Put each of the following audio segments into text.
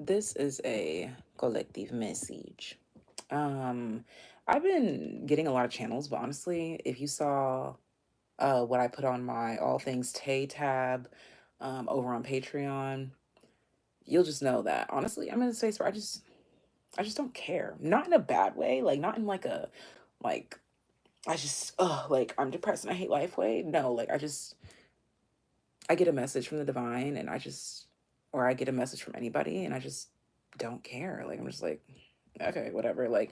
This is a collective message. Um, I've been getting a lot of channels, but honestly, if you saw what I put on my All Things Tay tab over on Patreon, you'll just know that honestly, I'm in a space where I just don't care. Not in a bad way, like not in like a like like I'm depressed and I hate life way. No, like I get a message from the divine and or I get a message from anybody and I just don't care. Like I'm just like, okay, whatever. Like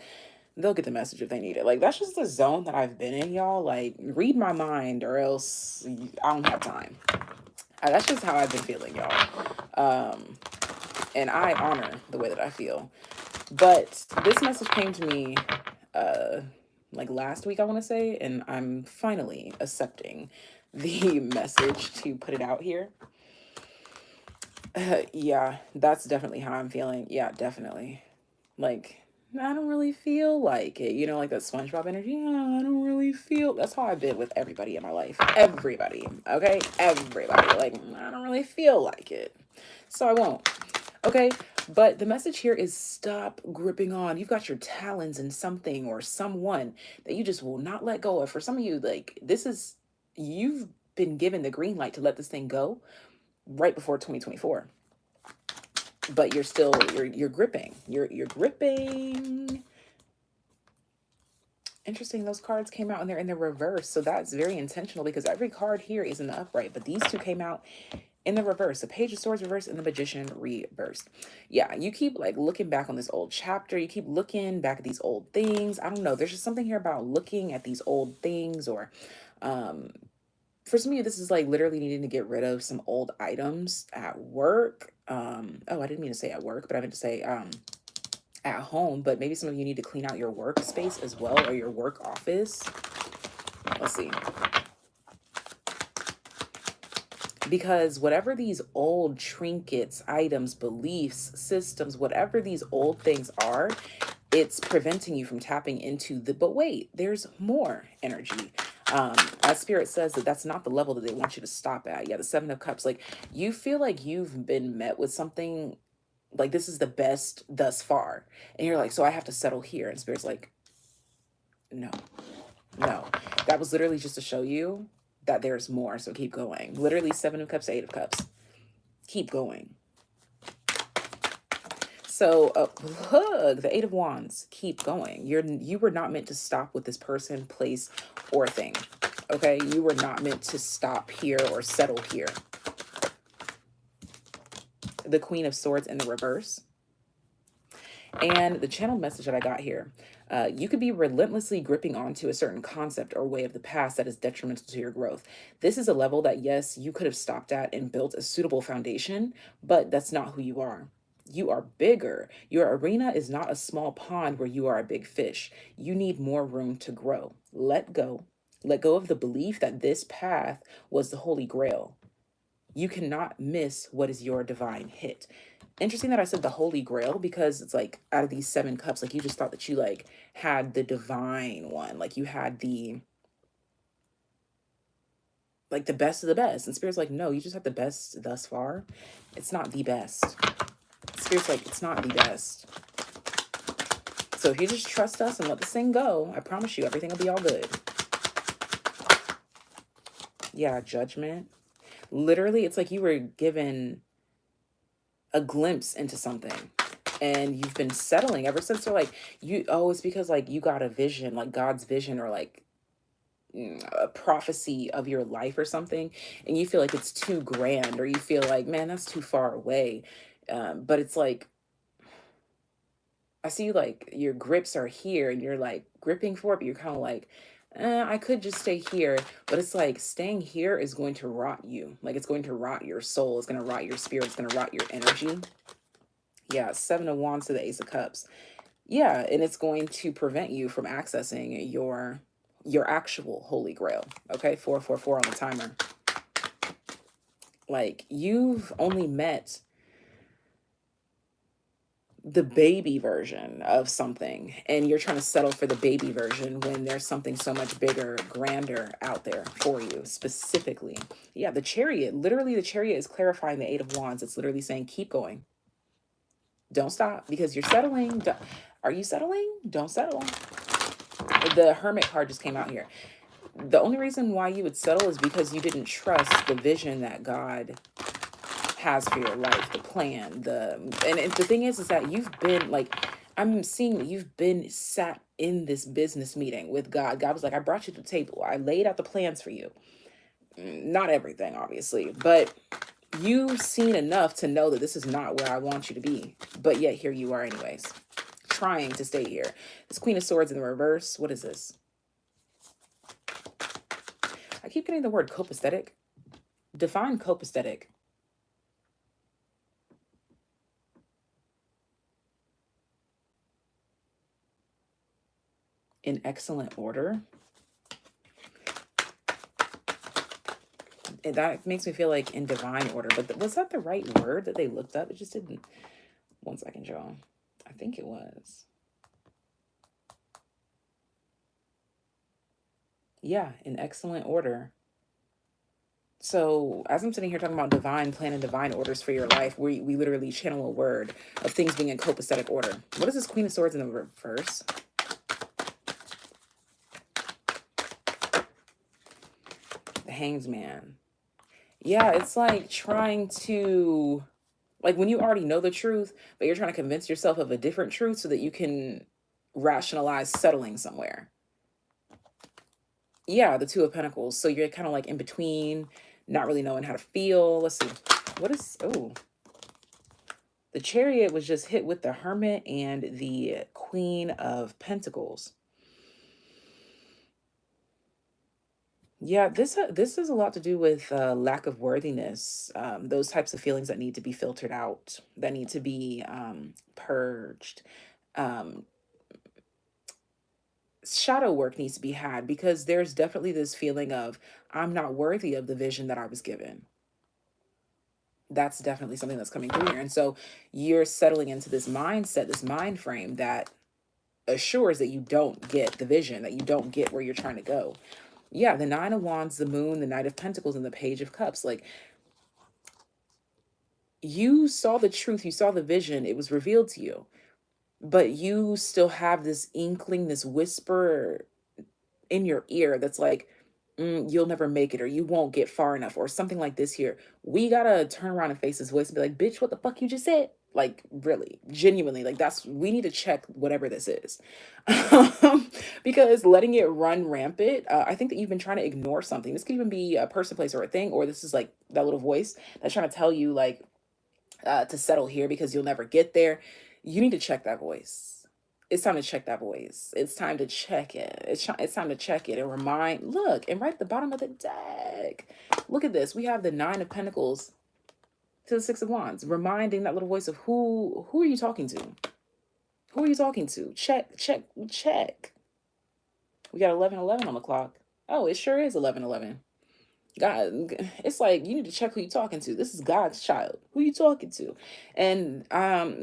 they'll get the message if they need it. Like that's just the zone that I've been in, y'all. Like read my mind or else I don't have time. That's just how I've been feeling, y'all. Um, and I honor the way that I feel. But this message came to me uh like last week, I want to say, and I'm finally accepting the message to put it out here. Yeah, that's definitely how I'm feeling. Yeah, definitely. Like, I don't really feel like it. You know, like that SpongeBob energy. Yeah, I don't really feel. That's how I've been with everybody in my life. Everybody. Okay? Everybody. Like, I don't really feel like it. So I won't. Okay? But the message here is stop gripping on. You've got your talons in something or someone that you just will not let go of. For some of you, like, you've been given the green light to let this thing go right before 2024, but you're gripping, you're gripping. Interesting, those cards came out and they're in the reverse, so that's very intentional because every card here is in the upright, but these two came out in the reverse. The Page of Swords reverse and the Magician reversed. Yeah, you keep like looking back on this old chapter, you keep looking back at these old things. I don't know, there's just something here about looking at these old things, or for some of you, this is like literally needing to get rid of some old items at work. Oh, I didn't mean to say at work, but I meant to say at home. But maybe some of you need to clean out your workspace as well, or your work office. Let's see. Because whatever these old trinkets, items, beliefs, systems, whatever these old things are, it's preventing you from tapping into but wait, there's more energy. As Spirit says, that's not the level that they want you to stop at. Yeah, the Seven of Cups, like you feel like you've been met with something like this is the best thus far, and you're like, so I have to settle here. And Spirit's like, no, no, that was literally just to show you that there's more, so keep going. Literally Seven of Cups, Eight of Cups, keep going. So look, the Eight of Wands, keep going. You were not meant to stop with this person, place, or thing. Okay, you were not meant to stop here or settle here. The Queen of Swords in the reverse. And the channel message that I got here, you could be relentlessly gripping onto a certain concept or way of the past that is detrimental to your growth. This is a level that, yes, you could have stopped at and built a suitable foundation, but that's not who you are. You are bigger. Your arena is not a small pond where you are a big fish. You need more room to grow. Let go. Let go of the belief that this path was the Holy Grail. You cannot miss what is your divine hit. Interesting that I said the Holy Grail, because it's like out of these seven cups, like you just thought that you like had the divine one, like you had the like the best of the best. And Spirit's like, no, you just have the best thus far. It's not the best. Spirit's like, it's not the best. So if you just trust us and let this thing go, I promise you everything will be all good. Yeah, Judgment. Literally, it's like you were given a glimpse into something and you've been settling ever since. They're like, it's because like you got a vision, like God's vision, or like a prophecy of your life or something, and you feel like it's too grand, or you feel like, man, that's too far away. But it's like, I see you like your grips are here and you're like gripping for it, but you're kind of like, I could just stay here. But it's like staying here is going to rot you. Like it's going to rot your soul. It's going to rot your spirit. It's going to rot your energy. Yeah, Seven of Wands to the Ace of Cups. Yeah, and it's going to prevent you from accessing your actual Holy Grail. Okay, 444 on the timer. Like you've only met the baby version of something, and you're trying to settle for the baby version when there's something so much bigger, grander out there for you specifically. Yeah, the Chariot, literally the Chariot is clarifying the Eight of Wands. It's literally saying keep going. Don't stop because you're settling. Are you settling? Don't settle. The Hermit card just came out here. The only reason why you would settle is because you didn't trust the vision that God has for your life, the plan, and the thing is that you've been like, I'm seeing that you've been sat in this business meeting with God. God was like, I brought you to the table. I laid out the plans for you. Not everything, obviously, but you've seen enough to know that this is not where I want you to be. But yet here you are anyways, trying to stay here. This Queen of Swords in the reverse. What is this? I keep getting the word copacetic. Define copacetic. In excellent order. And that makes me feel like in divine order. But was that the right word that they looked up? It just didn't. One second, y'all. I think it was. Yeah, in excellent order. So as I'm sitting here talking about divine plan and divine orders for your life, we literally channel a word of things being in copacetic order. What is this Queen of Swords in the reverse? The Hanged Man. Yeah, it's like trying to, like when you already know the truth, but you're trying to convince yourself of a different truth so that you can rationalize settling somewhere. Yeah, the Two of Pentacles. So you're kind of like in between, not really knowing how to feel. Let's see. What is, oh, the Chariot was just hit with the Hermit and the Queen of Pentacles. Yeah, this has a lot to do with lack of worthiness, those types of feelings that need to be filtered out, that need to be purged. Um, Shadow work needs to be had because there's definitely this feeling of I'm not worthy of the vision that I was given. That's definitely something that's coming through here. And so you're settling into this mindset, this mind frame that assures that you don't get the vision, that you don't get where you're trying to go. Yeah, the Nine of Wands, the Moon, the Knight of Pentacles, and the Page of Cups. Like, you saw the truth, you saw the vision, it was revealed to you, but you still have this inkling, this whisper in your ear that's like, you'll never make it, or you won't get far enough, or something like this here. We gotta turn around and face his voice and be like, bitch, what the fuck you just said? Like, really, genuinely, like, we need to check whatever this is. Because letting it run rampant, I think that you've been trying to ignore something. This could even be a person, place, or a thing, or this is like that little voice that's trying to tell you, like, to settle here because you'll never get there. You need to check that voice. It's time to check that voice. It's time to check it. It's time to check it and remind. Look, and right at the bottom of the deck, look at this. We have the Nine of Pentacles to the Six of Wands, reminding that little voice of who are you talking to? Who are you talking to? Check, check, check. We got 11:11 on the clock. Oh, it sure is 11:11. God, it's like you need to check who you're talking to. This is God's child. Who you talking to? And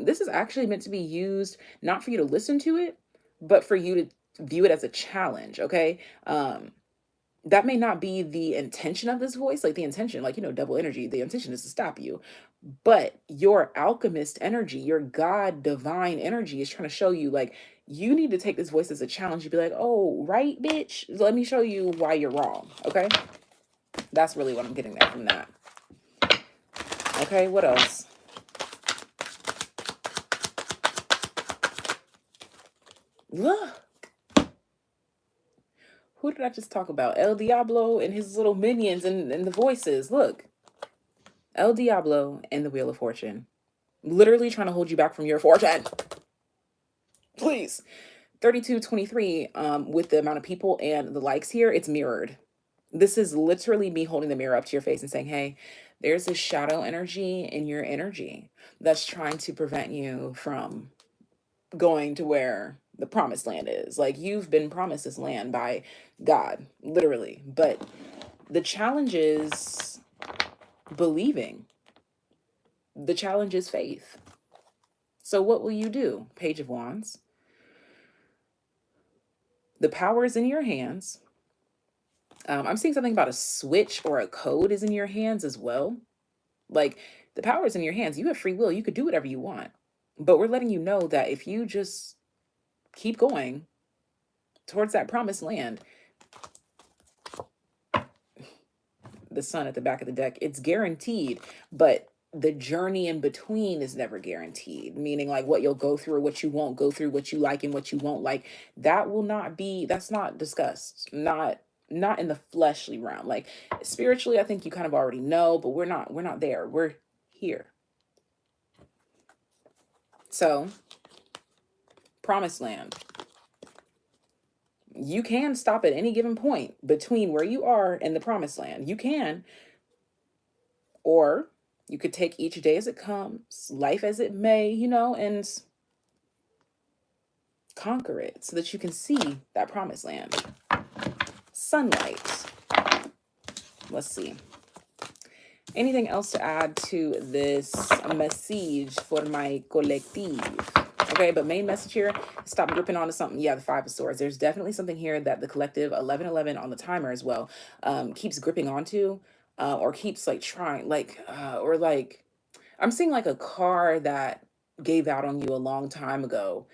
this is actually meant to be used not for you to listen to it, but for you to view it as a challenge. Okay. That may not be the intention of this voice, like the intention, like, double energy. The intention is to stop you. But your alchemist energy, your God divine energy is trying to show you, like, you need to take this voice as a challenge. You'd be like, oh, right, bitch. Let me show you why you're wrong. Okay. That's really what I'm getting there from that. Okay, what else? Look. Who did I just talk about? El Diablo and his little minions and the voices. Look. El Diablo and the Wheel of Fortune. Literally trying to hold you back from your fortune. Please. 3223, with the amount of people and the likes here, it's mirrored. This is literally me holding the mirror up to your face and saying, hey, there's this shadow energy in your energy that's trying to prevent you from going to where the promised land is. Like, you've been promised this land by God, literally. But the challenge is believing. The challenge is faith. So what will you do? Page of Wands. The power is in your hands. I'm seeing something about a switch or a code is in your hands as well. Like, the power is in your hands. You have free will. You could do whatever you want. But we're letting you know that if you just keep going towards that promised land, the sun at the back of the deck, it's guaranteed, but the journey in between is never guaranteed, meaning like what you'll go through, what you won't go through, what you like and what you won't like, that will not be, that's not discussed, not in the fleshly realm. Like spiritually, I think you kind of already know, but we're not there, we're here. So promised land, you can stop at any given point between where you are and the promised land. You can, or you could take each day as it comes, life as it may, and conquer it so that you can see that promised land. Sunlight. Let's see. Anything else to add to this message for my collective? Okay, but main message here, stop gripping onto something. Yeah, the Five of Swords. There's definitely something here that the collective, 1111 on the timer as well, keeps gripping onto, or keeps like trying, or like, I'm seeing like a car that gave out on you a long time ago,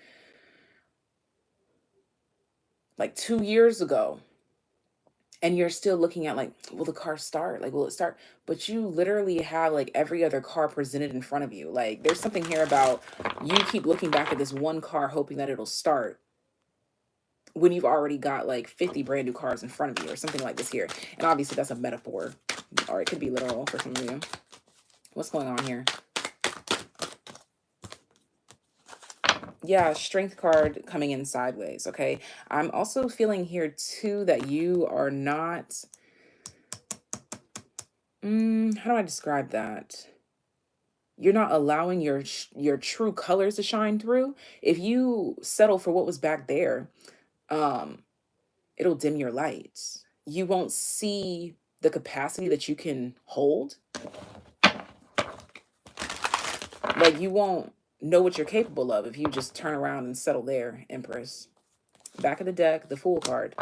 like 2 years ago. And you're still looking at like, will the car start? Like, will it start? But you literally have like every other car presented in front of you. Like there's something here about you keep looking back at this one car hoping that it'll start when you've already got like 50 brand new cars in front of you or something like this here. And obviously that's a metaphor, or it could be literal for some of you. What's going on here? Yeah, strength card coming in sideways. Okay, I'm also feeling here too that you are not, how do I describe that? You're not allowing your true colors to shine through. If you settle for what was back there, um it'll dim your lights. You won't see the capacity that you can hold. Like you won't know what you're capable of if you just turn around and settle there, Empress. Back of the deck, the Fool card.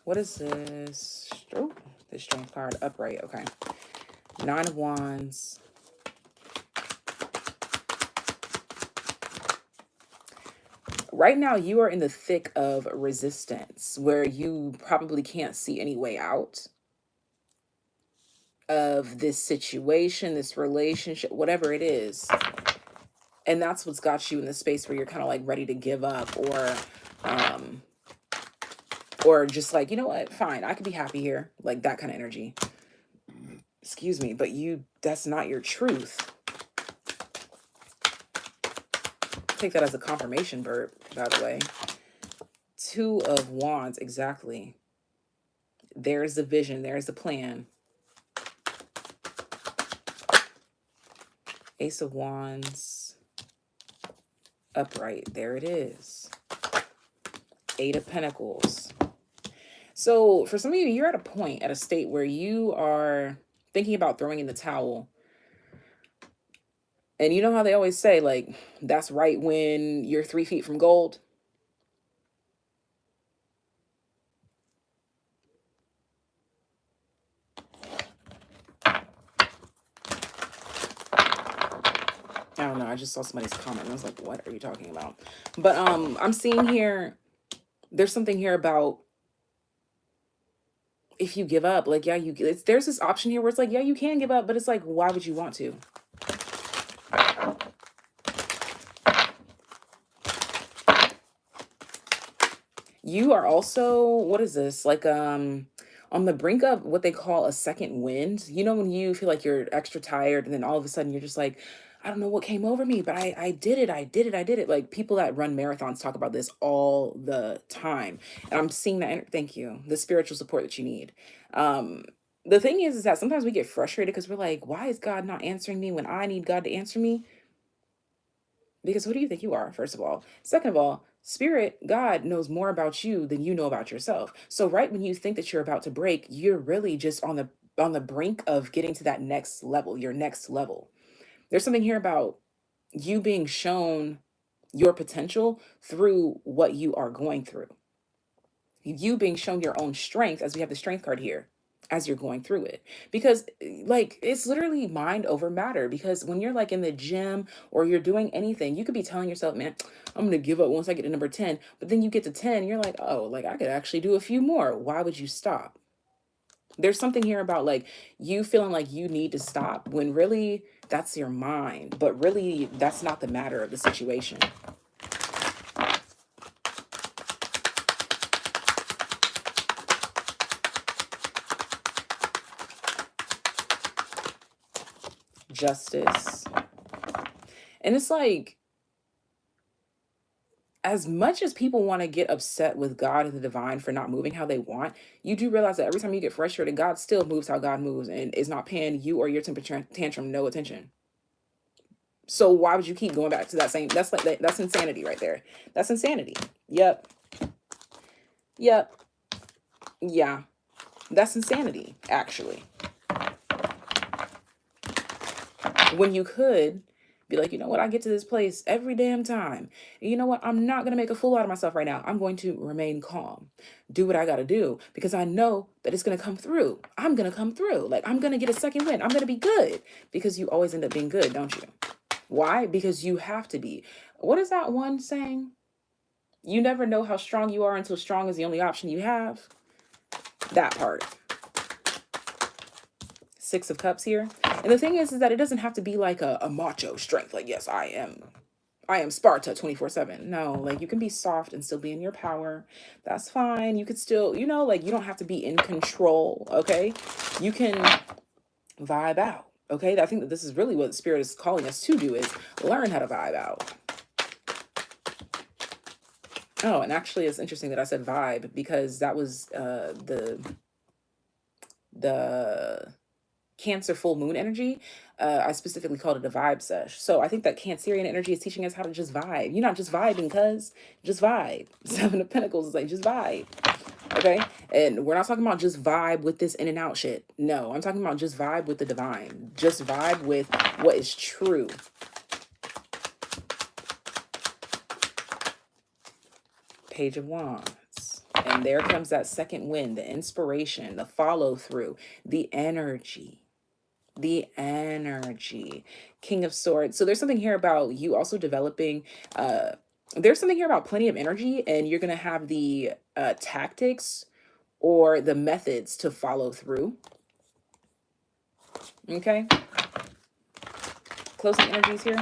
What is this? Oh, this Strength card, upright. Okay. Nine of Wands. Right now, you are in the thick of resistance where you probably can't see any way out of this situation, this relationship, whatever it is. And that's what's got you in the space where you're kind of like ready to give up, or just like, you know what, fine, I could be happy here. Like that kind of energy. Excuse me, but that's not your truth. Take that as a confirmation burp, by the way. Two of Wands, exactly. There's the vision, there's the plan. Ace of Wands, upright, there it is. Eight of Pentacles. So for some of you, you're at a point, at a state where you are thinking about throwing in the towel. And you know how they always say, like, that's right when you're 3 feet from gold. I don't know. I just saw somebody's comment and I was like, what are you talking about? But I'm seeing here, there's something here about if you give up, like, yeah, there's this option here where it's like, yeah, you can give up, but it's like, why would you want to? You are also, what is this? Like, on the brink of what they call a second wind. You know, when you feel like you're extra tired and then all of a sudden you're just like, I don't know what came over me, but I did it. I did it. I did it. Like people that run marathons talk about this all the time. And I'm seeing that. Thank you. The spiritual support that you need. The thing is that sometimes we get frustrated because we're like, why is God not answering me when I need God to answer me? Because who do you think you are, first of all? Second of all, Spirit, God knows more about you than you know about yourself. So right when you think that you're about to break, you're really just on the brink of getting to that next level, your next level. There's something here about you being shown your potential through what you are going through. You being shown your own strength, as we have the Strength card here. as you're going through it. Because like it's literally mind over matter. Because when you're like in the gym or you're doing anything, you could be telling yourself, man, I'm gonna give up once I get to number 10. But then you get to 10, you're like, oh, like I could actually do a few more. Why would you stop? There's something here about like you feeling like you need to stop when really that's your mind, but really that's not the matter of the situation. Justice. And it's like, as much as people want to get upset with God and the divine for not moving how they want, you do realize that every time you get frustrated, God still moves how God moves and is not paying you or your temperature tantrum no attention. So why would you keep going back to that same? That's like that's insanity right there. That's insanity. Yep. Yep. Yeah. That's insanity, actually. When you could be like, you know what, I get to this place every damn time. And you know what? I'm not going to make a fool out of myself right now. I'm going to remain calm, do what I got to do because I know that it's going to come through. I'm going to come through. Like, I'm going to get a second win. I'm going to be good because you always end up being good, don't you? Why? Because you have to be. What is that one saying? You never know how strong you are until strong is the only option you have. That part. Six of Cups here. And the thing is that it doesn't have to be like a macho strength. Like, yes, I am Sparta 24/7. No, like you can be soft and still be in your power. That's fine. You could still, you know, like you don't have to be in control. Okay. You can vibe out. Okay. I think that this is really what Spirit is calling us to do is learn how to vibe out. Oh, and actually it's interesting that I said vibe because that was the Cancer full moon energy. I specifically called it a vibe sesh. So I think that Cancerian energy is teaching us how to just vibe. You're not just vibing, cuz just vibe. Seven of Pentacles is like just vibe. Okay. And we're not talking about just vibe with this in and out shit. No, I'm talking about just vibe with the divine. Just vibe with what is true. Page of Wands. And there comes that second wind, the inspiration, the follow through, the energy. The energy. King of Swords. So there's something here about you also developing there's something here about plenty of energy, and you're gonna have the tactics or the methods to follow through. Okay. Closing energies here.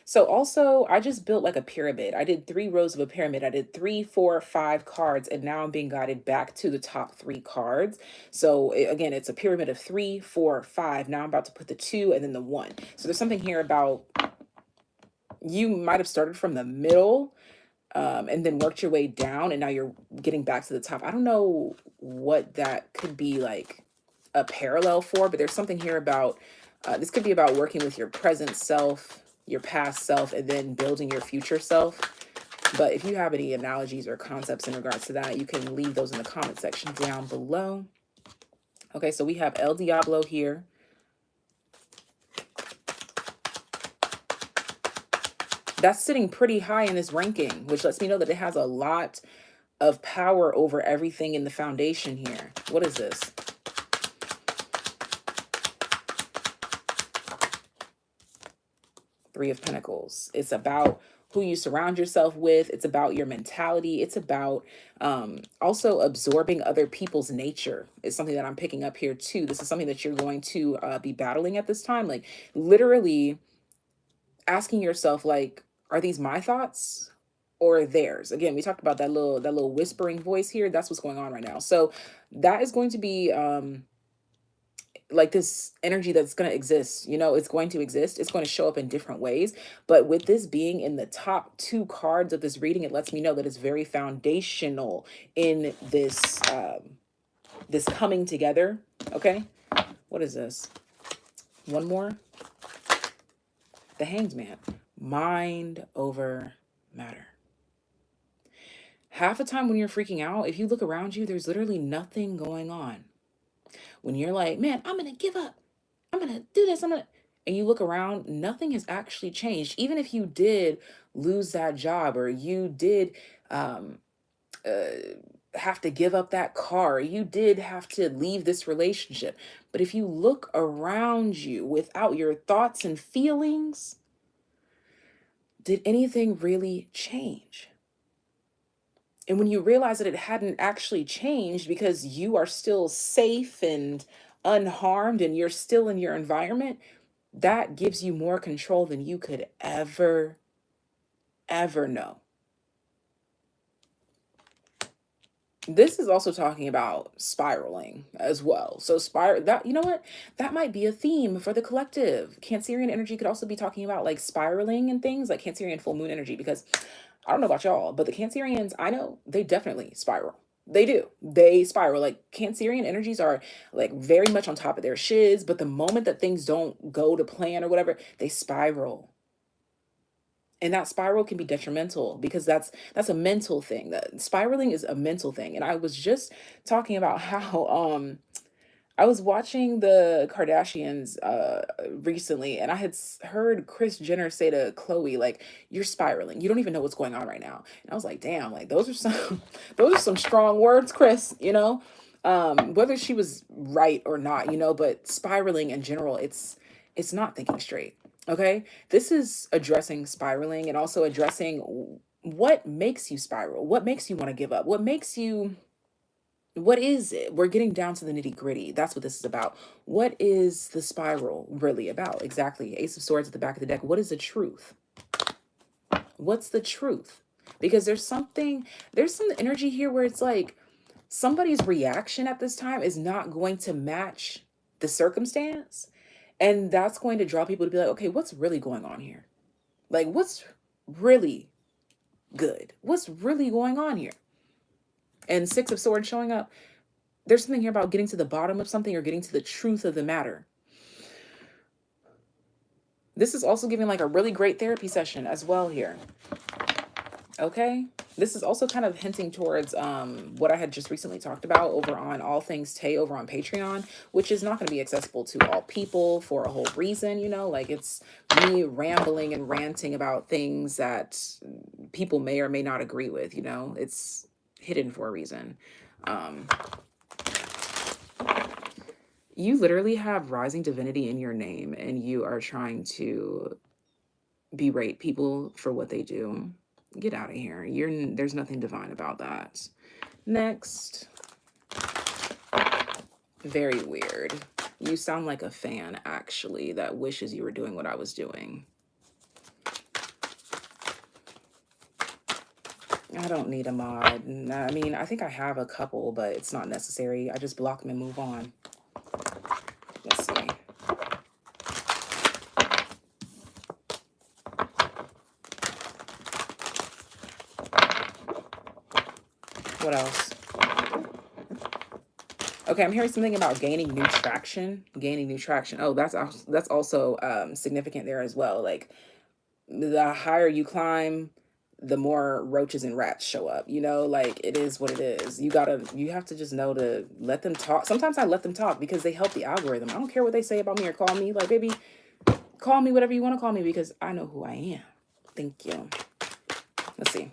So also, I just built like a pyramid. I did 3 rows of a pyramid. I did 3, 4, 5 cards, and now I'm being guided back to the top 3 cards. So again, it's a pyramid of 3, 4, 5. Now I'm about to put the 2 and then the 1. So there's something here about you might have started from the middle and then worked your way down, and now you're getting back to the top. I don't know what that could be like a parallel for, but there's something here about this could be about working with your present self, your past self, and then building your future self. But if you have any analogies or concepts in regards to that, you can leave those in the comment section down below. Okay, so we have El Diablo here. That's sitting pretty high in this ranking, which lets me know that it has a lot of power over everything in the foundation here. What is this? Three of Pentacles. It's about who you surround yourself with. It's about your mentality. It's about also absorbing other people's nature. It's something that I'm picking up here too. This is something that you're going to be battling at this time. Like literally asking yourself, like, are these my thoughts or theirs? Again, we talked about that little whispering voice here. That's what's going on right now. So that is going to be like this energy that's going to exist, you know, it's going to exist. It's going to show up in different ways. But with this being in the top 2 cards of this reading, it lets me know that it's very foundational in this, this coming together. Okay. What is this? One more. The Hanged Man. Mind over matter. Half the time when you're freaking out, if you look around you, there's literally nothing going on. When you're like, man, I'm going to give up. I'm going to do this. And you look around, nothing has actually changed. Even if you did lose that job or you did have to give up that car. You did have to leave this relationship. But if you look around you without your thoughts and feelings, did anything really change? And when you realize that it hadn't actually changed because you are still safe and unharmed and you're still in your environment, that gives you more control than you could ever know. This is also talking about spiraling as well. So spiral, that, you know what? That might be a theme for the collective. Cancerian energy could also be talking about like spiraling and things like Cancerian full moon energy, because I don't know about y'all, but the Cancerians I know, they definitely spiral. They do. They spiral. Like Cancerian energies are like very much on top of their shiz, but the moment that things don't go to plan or whatever, they spiral. And that spiral can be detrimental because that's a mental thing. That spiraling is a mental thing. And I was just talking about how I was watching the Kardashians recently, and I had heard Kris Jenner say to Chloe, like, "You're spiraling. You don't even know what's going on right now." And I was like, "Damn, like those are some those are some strong words, Kris, you know?" Whether she was right or not, you know, but spiraling in general, it's not thinking straight. Okay? This is addressing spiraling and also addressing what makes you spiral, what makes you want to give up, what is it? We're getting down to the nitty gritty. That's what this is about. What is the spiral really about? Exactly. Ace of Swords at the back of the deck. What is the truth? What's the truth? Because there's some energy here where it's like somebody's reaction at this time is not going to match the circumstance. And that's going to draw people to be like, okay, what's really going on here? Like, what's really good? What's really going on here? And Six of Swords showing up. There's something here about getting to the bottom of something or getting to the truth of the matter. This is also giving like a really great therapy session as well here. Okay. This is also kind of hinting towards what I had just recently talked about over on All Things Tay over on Patreon, which is not going to be accessible to all people for a whole reason, you know, like it's me rambling and ranting about things that people may or may not agree with, you know, it's hidden for a reason. You literally have rising divinity in your name and you are trying to berate people for what they do. Get out of here. There's nothing divine about that. Next. Very weird. You sound like a fan, actually, that wishes you were doing what I was doing. I don't need a mod. I mean, I think I have a couple, but it's not necessary. I just block them and move on. Let's see. What else? Okay, I'm hearing something about gaining new traction. Gaining new traction. Oh, that's also significant there as well. Like the higher you climb, the more roaches and rats show up. You know, like it is what it is. You have to just know to let them talk. Sometimes I let them talk because they help the algorithm. I don't care what they say about me or call me. Like, baby, call me whatever you want to call me because I know who I am. Thank you. Let's see.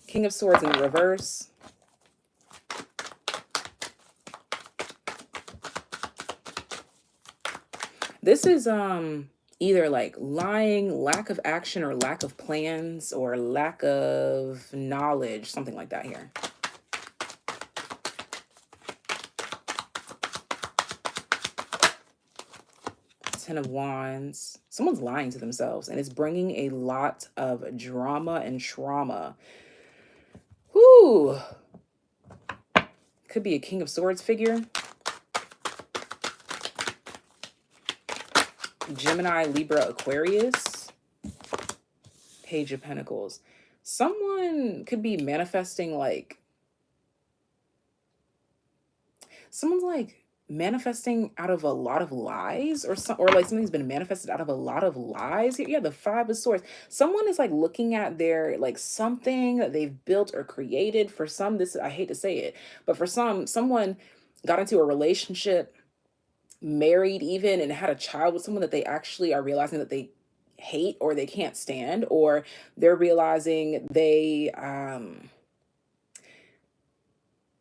King of Swords in the reverse. This is either like lying, lack of action or lack of plans or lack of knowledge, something like that here. Ten of Wands. Someone's lying to themselves and it's bringing a lot of drama and trauma. Whoo! Could be a King of Swords figure. Gemini, Libra, Aquarius. Page of Pentacles. Someone could be manifesting like... Someone's like manifesting out of a lot of lies or like something's been manifested out of a lot of lies. Yeah, the Five of Swords. Someone is like looking at their like something that they've built or created. For some, this, I hate to say it, but for some, someone got into a relationship, married even, and had a child with someone that they actually are realizing that they hate or they can't stand, or they're realizing they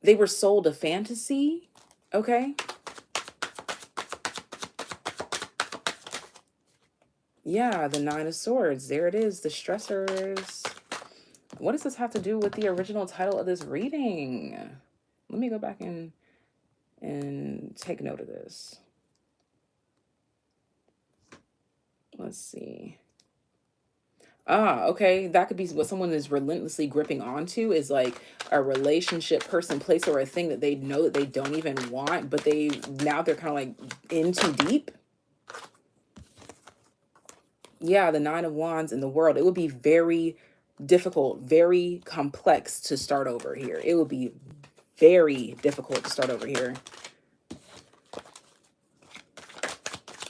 They were sold a fantasy. Okay. Yeah, the Nine of Swords. There it is, the stressors. What does this have to do with the original title of this reading? Let me go back and take note of this. Let's see. Ah, okay. That could be what someone is relentlessly gripping onto, is like a relationship, person, place, or a thing that they know that they don't even want, but now they're kind of like in too deep. Yeah, the Nine of Wands in the world. It would be very difficult, very complex to start over here. It would be very difficult to start over here.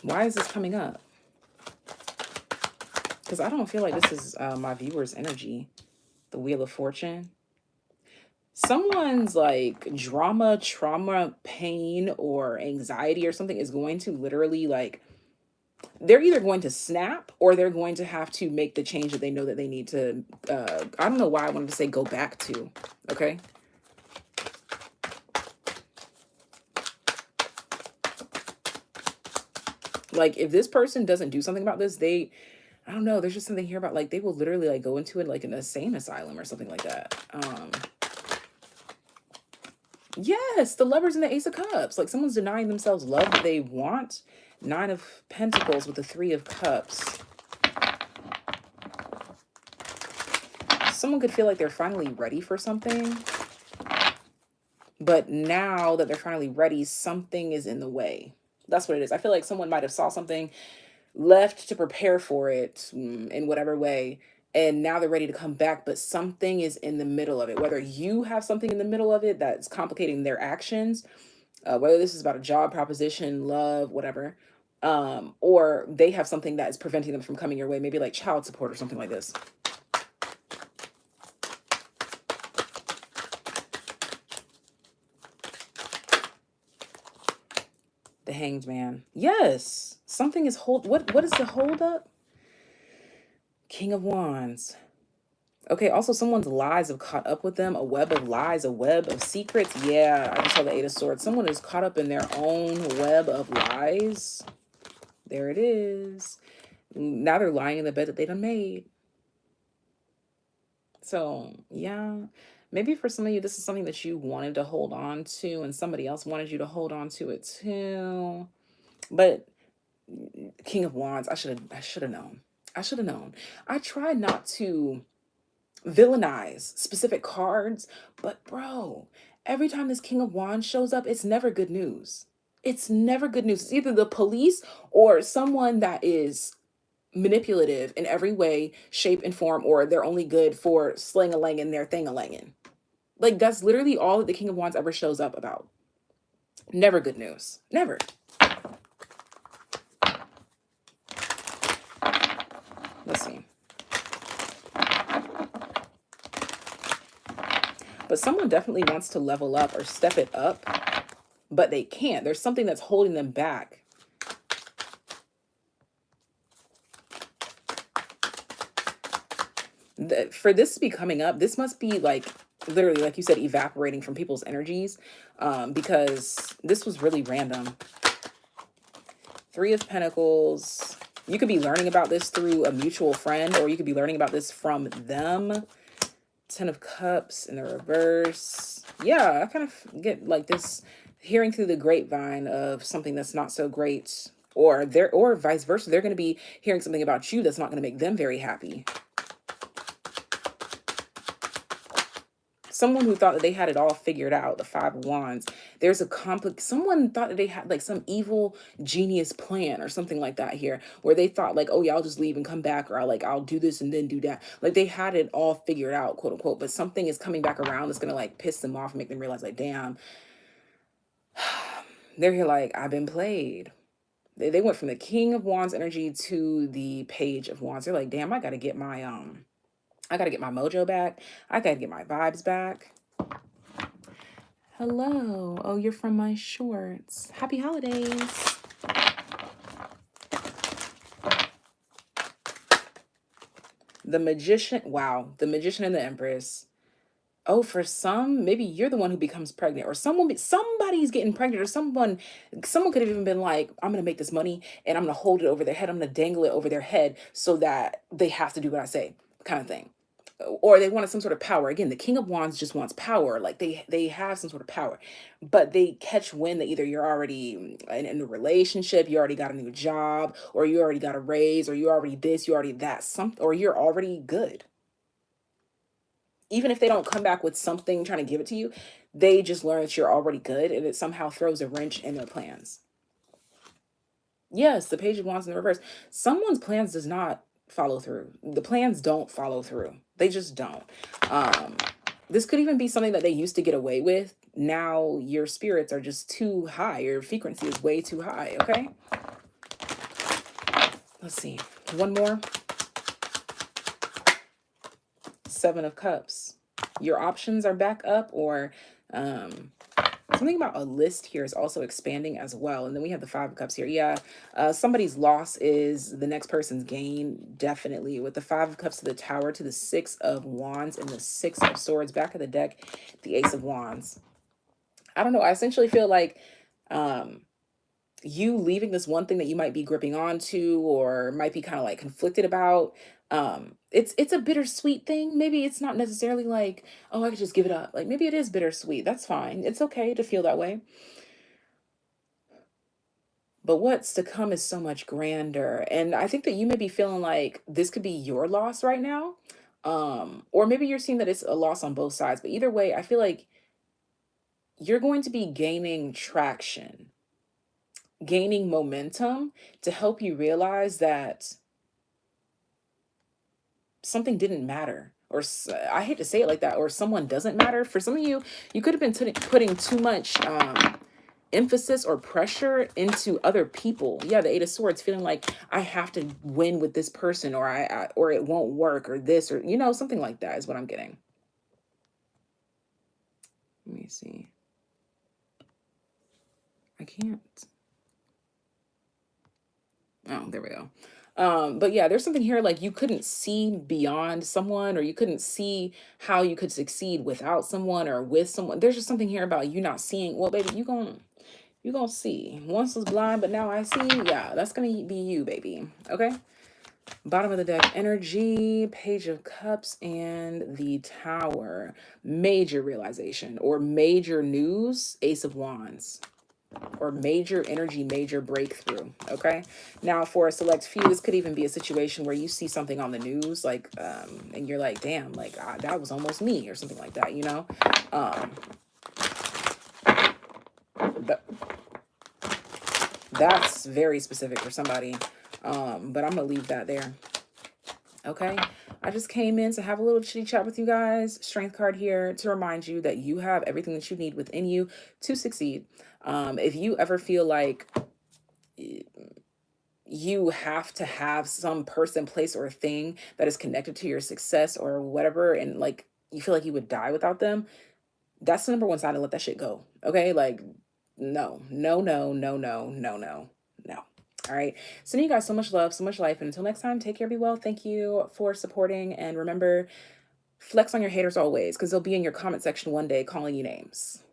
Why is this coming up? Because I don't feel like this is my viewer's energy. The Wheel of Fortune. Someone's like drama, trauma, pain, or anxiety or something is going to literally like, they're either going to snap or they're going to have to make the change that they know that they need to, I don't know why I wanted to say go back to, okay? Like if this person doesn't do something about this, I don't know, there's just something here about like, they will literally like go into it like an insane asylum or something like that. Yes, the Lovers and the Ace of Cups. Like someone's denying themselves love that they want. Nine of Pentacles with the Three of Cups. Someone could feel like they're finally ready for something. But now that they're finally ready, something is in the way. That's what it is. I feel like someone might have saw something, left to prepare for it in whatever way, and now they're ready to come back, but something is in the middle of it. Whether you have something in the middle of it that's complicating their actions, whether this is about a job proposition, love, whatever, or they have something that is preventing them from coming your way, maybe like child support or something like this. The Hanged Man. Yes, something is what is the hold up? King of Wands. Okay, also someone's lies have caught up with them. A web of lies, a web of secrets. Yeah, I just saw the Eight of Swords. Someone is caught up in their own web of lies. There it is. Now they're lying in the bed that they done made. So, yeah. Maybe for some of you, this is something that you wanted to hold on to and somebody else wanted you to hold on to it too. But King of Wands, I should have known. I should have known. I tried not to villainize specific cards, but bro, every time this King of Wands shows up, it's never good news. It's never good news. It's either the police or someone that is manipulative in every way, shape, and form, or they're only good for sling-a-langin' their thing-a-langin'. Like, that's literally all that the King of Wands ever shows up about. Never good news. Never. Let's see. But someone definitely wants to level up or step it up, but they can't. There's something that's holding them back. For this to be coming up, this must be like literally, like you said, evaporating from people's energies, because this was really random. Three of Pentacles. You could be learning about this through a mutual friend, or you could be learning about this from them. Ten of Cups in the reverse. Yeah, I kind of get like this, hearing through the grapevine of something that's not so great, or vice versa. They're going to be hearing something about you that's not going to make them very happy. Someone who thought that they had it all figured out, the Five of Wands. There's someone thought that they had like some evil genius plan or something like that here, where they thought like, oh yeah, I'll just leave and come back, or I'll do this and then do that. Like they had it all figured out, quote unquote, but something is coming back around that's going to like piss them off and make them realize like, damn, they're here like, I've been played. They went from the King of Wands energy to the Page of Wands. They're like, damn, I got to get my mojo back. I gotta get my vibes back. Hello. Oh, you're from my shorts. Happy holidays. The Magician. Wow. The Magician and the Empress. Oh, for some, maybe you're the one who becomes pregnant, or somebody's getting pregnant, or someone could have even been like, I'm gonna make this money and I'm gonna hold it over their head, I'm gonna dangle it over their head so that they have to do what I say, kind of thing. Or they wanted some sort of power. Again, the King of Wands just wants power. Like they have some sort of power, but they catch wind that either you're already in a relationship, you already got a new job, or you already got a raise, or you already this, you already that, some, or you're already good. Even if they don't come back with something trying to give it to you, they just learn that you're already good, and it somehow throws a wrench in their plans. Yes, the Page of Wands in the reverse. Someone's plans does not follow through. The plans don't follow through. They just don't. Um, this could even be something that they used to get away with. Now your spirits are just too high. Your frequency is way too high. Okay. Let's see. One more. Seven of Cups. Your options are back up, or something about a list here is also expanding as well. And then we have the Five of Cups here. Yeah, somebody's loss is the next person's gain, definitely. With the Five of Cups to the Tower, to the Six of Wands, and the Six of Swords. Back of the deck, the Ace of Wands. I don't know. I essentially feel like you leaving this one thing that you might be gripping onto, or might be kind of like conflicted about. It's a bittersweet thing. Maybe it's not necessarily like, oh, I could just give it up. Like, maybe it is bittersweet. That's fine. It's okay to feel that way. But what's to come is so much grander. And I think that you may be feeling like this could be your loss right now. Or maybe you're seeing that it's a loss on both sides. But either way, I feel like you're going to be gaining traction, gaining momentum, to help you realize that something didn't matter. Or I hate to say it like that, or someone doesn't matter. For some of you, you could have been putting too much emphasis or pressure into other people. Yeah, the Eight of Swords, feeling like I have to win with this person, or or it won't work, or this, or something like that is what I'm getting. Let me see. I can't. Oh, there we go. But yeah, there's something here like you couldn't see beyond someone, or you couldn't see how you could succeed without someone or with someone. There's just something here about you not seeing. Well, baby, you gonna see. Once was blind, but now I see. Yeah, that's gonna be you, baby. Okay. Bottom of the deck energy, Page of Cups, and the Tower. Major realization or major news, Ace of Wands. Or major energy, major breakthrough. Okay. Now, for a select few, this could even be a situation where you see something on the news, like, and you're like, damn, like that was almost me, or something like that, But that's very specific for somebody. But I'm gonna leave that there. Okay. I just came in to have a little chitty chat with you guys. Strength card here to remind you that you have everything that you need within you to succeed. If you ever feel like you have to have some person, place, or thing that is connected to your success or whatever, and like you feel like you would die without them, that's the number one sign to let that shit go. Okay. Like, no, no, no, no, no, no, no, no. All right. Sending you guys so much love, so much life. And until next time, take care, be well. Thank you for supporting. And remember, flex on your haters always, because they'll be in your comment section one day calling you names.